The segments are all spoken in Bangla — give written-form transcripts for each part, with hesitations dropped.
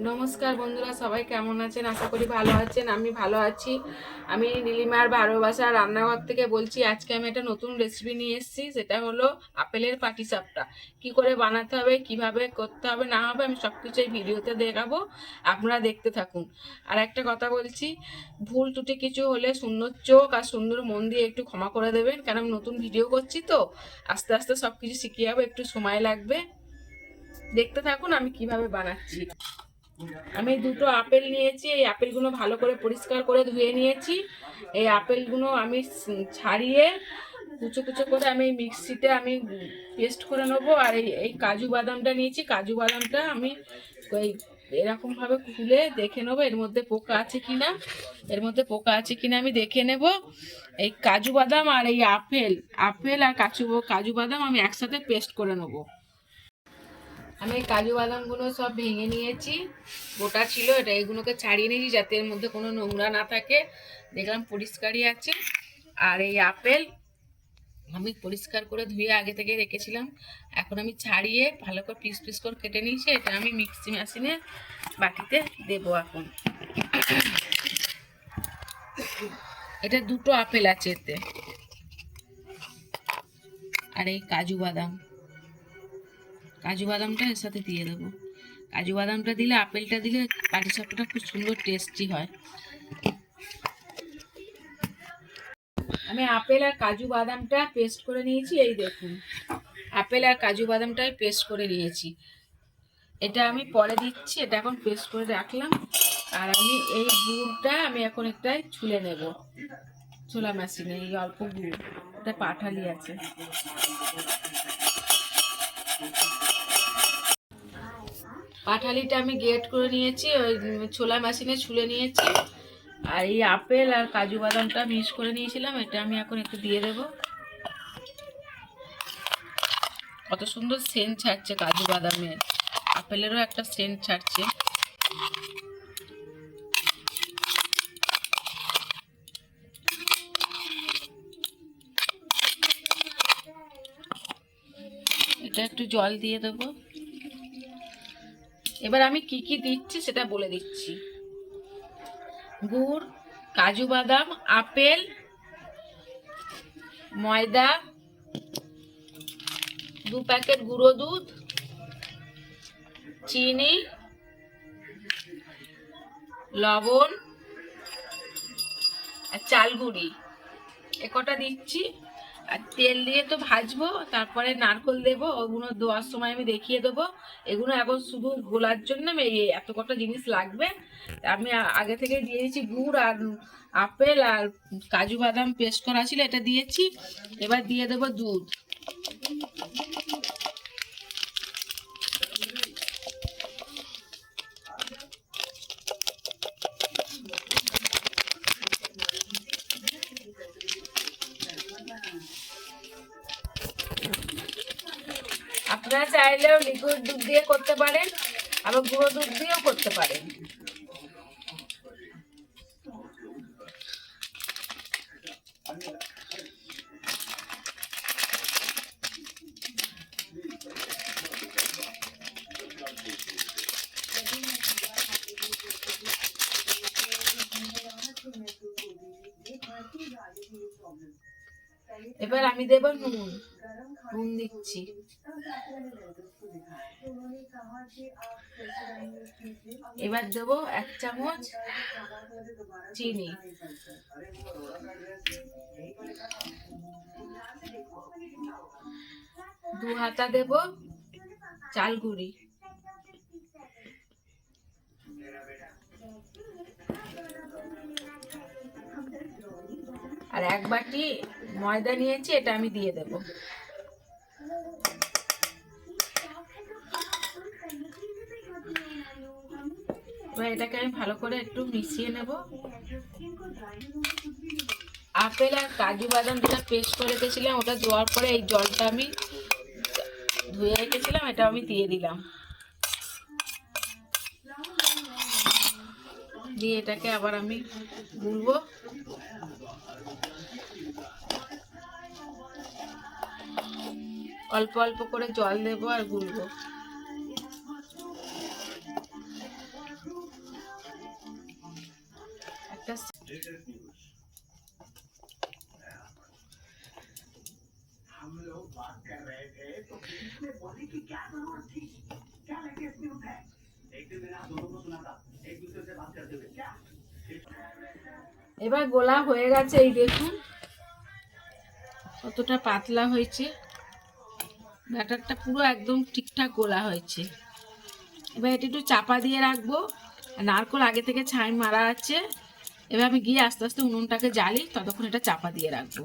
নমস্কার বন্ধুরা, সবাই কেমন আছেন? আশা করি ভালো আছেন। আমি ভালো আছি। আমি নীলিমার ভালোবাসা রান্নাঘর থেকে বলছি। আজকে আমি একটা নতুন রেসিপি নিয়ে এসেছি, সেটা হলো আপেলের পাটিসাপটা। কি করে বানাতে হবে, কিভাবে করতে হবে না হবে, আমি সব কিছু এই ভিডিওতে দেখাবো, আপনারা দেখতে থাকুন। আর একটা কথা বলছি, ভুল ত্রুটি কিছু হলে সুন্দর চোখ আর সুন্দর মন দিয়ে একটু ক্ষমা করে দেবেন, কারণ আমি নতুন ভিডিও করছি তো আস্তে আস্তে সব কিছু শিখে যাবো, একটু সময় লাগবে। দেখতে থাকুন আমি কিভাবে বানাচ্ছি। আমি দুটো আপেল নিয়েছি। এই আপেলগুলো ভালো করে পরিষ্কার করে ধুয়ে নিয়েছি। এই আপেলগুলো আমি ছাড়িয়ে কুচো কুচো করে আমি মিক্সিতে আমি পেস্ট করে নেবো। আর এই কাজু বাদামটা নিয়েছি। কাজু বাদামটা আমি ওই এরকম ভাবে খুলে দেখে নেবো এর মধ্যে পোকা আছে কিনা। এর মধ্যে পোকা আছে কিনা আমি দেখে নেব। এই কাজু বাদাম আর এই আপেল আপেল আর কাজু বাদাম আমি একসাথে পেস্ট করে নেবো। আমি এই কাজু বাদামগুলো সব ভেঙে নিয়েছি, গোটা ছিল। এগুলোকে ছাড়িয়ে নিয়েছি যাতে এর মধ্যে কোনো নোংরা না থাকে। দেখলাম পরিষ্কারই আছে। আর এই আপেল আমি পরিষ্কার করে ধুয়ে আগে থেকে রেখেছিলাম, এখন আমি ছাড়িয়ে ভালো করে পিস পিস করে কেটে নিয়েছি। এটা আমি মিক্সি মেশিনে বাটিতে দেবো এখন। এটা দুটো আপেল আছে এতে। আর এই কাজু বাদামটা এর সাথে দিয়ে দেবো। কাজু বাদামটা দিলে, আপেলটা দিলে পাটিসাপটাটা খুব সুন্দর টেস্টি হয়। আমি আপেল আর কাজু বাদামটা পেস্ট করে নিয়েছি। এই দেখুন, আপেল আর কাজু বাদামটাই পেস্ট করে নিয়েছি। এটা আমি পরে দিচ্ছি, এটা এখন পেস্ট করে রাখলাম। আর আমি এই গুড়টা আমি এখন একটাই ছুলে নেব ছোলা মেশিনে। এই অল্প গুড়, এটা পাঠালি আছে। পাঠালিটা আমি গ্রেট করে নিয়েছি, ওই ছোলা মেশিনে ছুলে নিয়েছি। আর এই আপেল আর কাজু বাদামটা মিক্স করে নিয়েছিলাম, এটা আমি এখন একটু দিয়ে দেবো। কত সুন্দর সেন্ট ছাড়ছে কাজু বাদামের, আপেলেরও একটা সেন্ট ছাড়ছে। এটা একটু জল দিয়ে দেবো। এবার আমি কি কি দিচ্ছি সেটা বলে দিচ্ছি। গুড়, কাজু বাদাম, আপেল, ময়দা, 2 প্যাকেট গুঁড়ো দুধ, চিনি, লবণ আর চাল গুঁড়ি, এ কটা দিচ্ছি। আর তেল দিয়ে তো ভাজবো, তারপরে নারকেল দেবো। ওগুলো দেওয়ার সময় আমি দেখিয়ে দেবো। এগুলো এখন শুধু গোলার জন্য এই এত কটা জিনিস লাগবে। আমি আগে থেকে দিয়ে দিয়েছি গুড় আর আপেল আর কাজু বাদাম পেস্ট করা ছিল, এটা দিয়েছি। এবার দিয়ে দেবো দুধ। আপনারা চাইলেও লিকুইড দুধ দিয়ে করতে পারেন, আবার গুঁড়ো দুধ দিয়েও করতে পারেন। এবার আমি দেব নুন দিচ্ছি। এবার দেবো 1 চামচ চিনি। দু হাতা দেব চাল গুঁড়ি। আর 1 বাটি ময়দা নিয়েছি, এটা আমি দিয়ে দেব। এবার এটাকে আমি ভালো করে একটু মিশিয়ে নেব। আপেল আর কাজু বাদাম যেটা পেস্ট করে রেখেছিলাম, ওটা দেওয়ার পরে এই জলটা আমি ধুয়ে রেখেছিলাম, এটা আমি দিয়ে দিলাম। দিয়ে এটাকে আবার আমি গুলবো। অল্প অল্প করে জল দেবো আর গুলবো। এবার গোলা হয়ে গেছে, এই দেখুন কতটা পাতলা হয়েছে, ব্যাটারটা পুরো একদম ঠিকঠাক গোলা হয়েছে। এবার এটা একটু চাপা দিয়ে রাখবো, নারকোল আগে থেকে ছাই মারা আছে। এবার আমি গিয়ে আস্তে আস্তে উনুনটাকে জ্বালি, ততক্ষণ এটা চাপা দিয়ে রাখবো।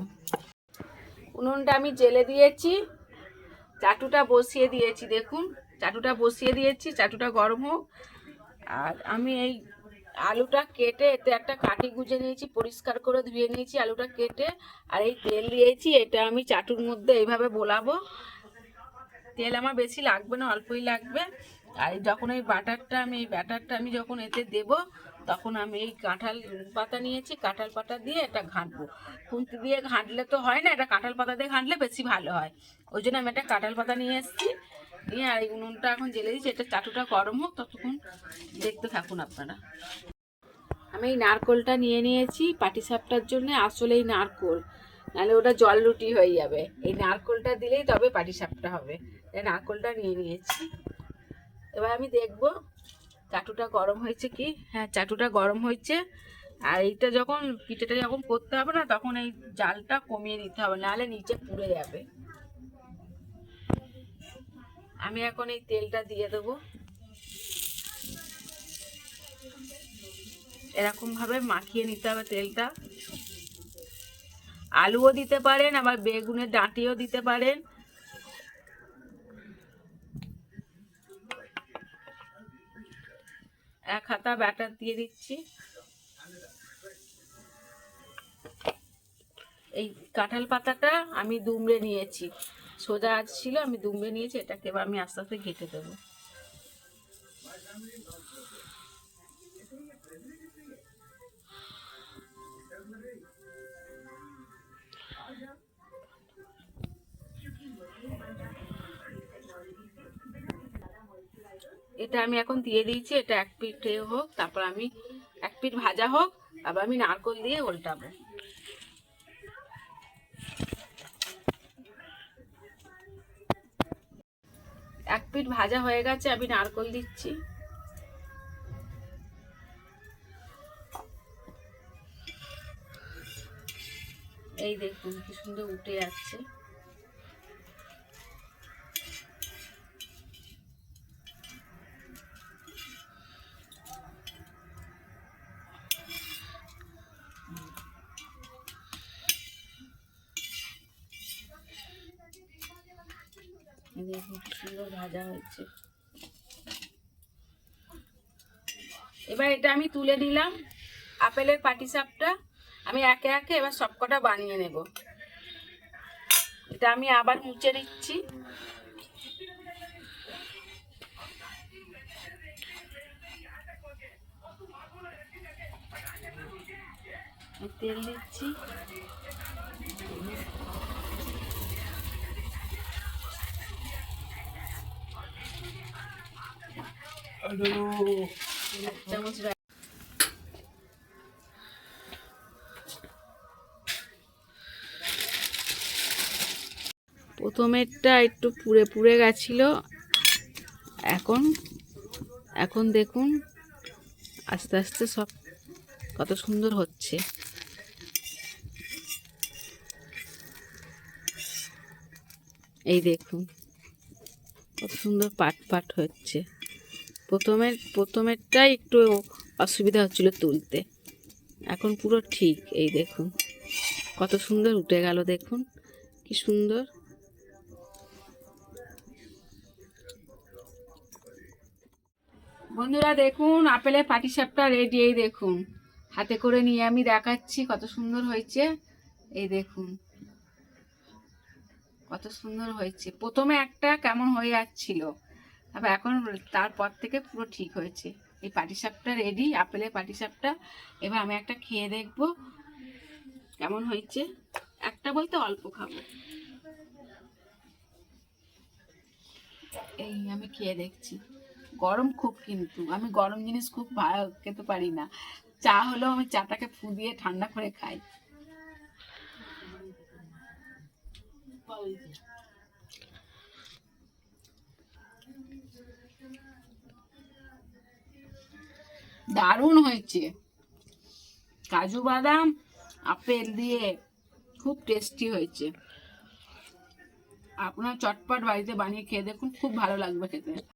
উনুনটা আমি জেলে দিয়েছি, চাটুটা বসিয়ে দিয়েছি, দেখুন চাটুটা বসিয়ে দিয়েছি, চাটুটা গরম হোক। আর আমি এই আলুটা কেটে এতে একটা কাঠি গুঁজে নিয়েছি, পরিষ্কার করে ধুয়ে নিয়েছি আলুটা কেটে। আর এই তেল দিয়েছি, এটা আমি চাটুর মধ্যে এইভাবে বোলাবো। তেল আমার বেশি লাগবে না, অল্পই লাগবে। আর যখন এই ব্যাটারটা আমি যখন এতে দেব, তখন আমি এই কাঁঠাল পাতা নিয়েছি, কাঁঠাল পাতা দিয়ে এটা ঘাঁটবো। খুন্তি দিয়ে ঘাঁটলে তো হয় না, এটা কাঁঠাল পাতা দিয়ে ঘাঁটলে বেশি ভালো হয়। ওই জন্য আমি একটা কাঁঠাল পাতা নিয়ে এসেছি, নিয়ে আর এই উনুনটা এখন জেলে দিচ্ছি। এটা চাটুটা গরম হোক, ততক্ষণ দেখতে থাকুন আপনারা। আমি এই নারকোলটা নিয়ে নিয়েছি পাটিসাপটার জন্য, আসলে এই নারকোল, নাহলে ওটা জল রুটি হয়ে যাবে। এই নারকোলটা দিলেই তবে পাটিসাপটা হবে। এই নারকোলটা নিয়ে নিয়েছি। এবার আমি দেখব চাটুটা গরম হয়েছে কি। হ্যাঁ, চাটুটা গরম হয়েছে। আর এইটা যখন পিঠেটা যখন করতে হবে না, তখন এই জালটা কমিয়ে দিতে হবে, নাহলে নিচে পুড়ে যাবে। আমি এখন এই তেলটা দিয়ে দেবো, এরকম ভাবে মাখিয়ে নিতে হবে তেলটা। আলুও দিতে পারেন, আবার বেগুনের ডাঁটিও দিতে পারেন। এক হাতা ব্যাটার দিয়ে দিচ্ছি। এই কাঁঠাল পাতাটা আমি দুমড়ে নিয়েছি, সোজা ছিল, আমি দুমড়ে নিয়েছি। এটাকে এবার আমি আস্তে আস্তে ঘেঁটে দেবো। এটা আমি এখন দিয়ে দিয়েছি, এটা এক পিঠে হোক, তারপর আমি এক পিঠ ভাজা হোক, আবার আমি নারকোল দিয়ে উল্টাবো। এক পিঠ ভাজা হয়ে গেছে, আমি নারকোল দিচ্ছি। এই দেখুন কি সুন্দর উঠে যাচ্ছে। দেখুন কি সুন্দর ভাজা হয়েছে। এবার এটা আমি তুলে নিলাম, আপেলের পাটিসাপটা। আমি একে একে এবার সবকটা বানিয়ে নেব। এটা আমি আবার মুছে নিচ্ছি। তেল দিচ্ছি, চামচ। প্রথমেরটা একটু পুড়ে পুড়ে গেছিল, এখন এখন দেখুন আস্তে আস্তে সব কত সুন্দর হচ্ছে। এই দেখুন কত সুন্দর পাট পাট হচ্ছে। প্রথমেরটাই একটু অসুবিধা হচ্ছিল তুলতে, এখন পুরো ঠিক। এই দেখুন কত সুন্দর উঠে গেল, দেখুন কি সুন্দর। বন্ধুরা দেখুন আপেলের পাটিসাপটা রেডি। এই দেখুন হাতে করে নিয়ে আমি দেখাচ্ছি কত সুন্দর হয়েছে। এই দেখুন কত সুন্দর হয়েছে। প্রথমে একটা কেমন হয়ে যাচ্ছিল, তারপর এখন তারপর থেকে পুরো ঠিক হয়েছে। এই পাটিসাপটা রেডি, আপেলের পাটিসাপটা। এবার আমি একটা খেয়ে দেখব কেমন হয়েছে। একটা বলতে অল্প খাবো। এই আমি খেয়ে দেখছি। গরম খুব, কিন্তু আমি গরম জিনিস খুব খেতে পারি না। চা হলো আমি চাটাকে ফু দিয়ে ঠান্ডা করে খাই। দারুণ হয়েছে, কাজু বাদাম আপেল দিয়ে খুব টেস্টি হয়েছে। আপনার চটপট বাড়িতে বানিয়ে খেয়ে দেখুন, খুব ভালো লাগবে খেতে।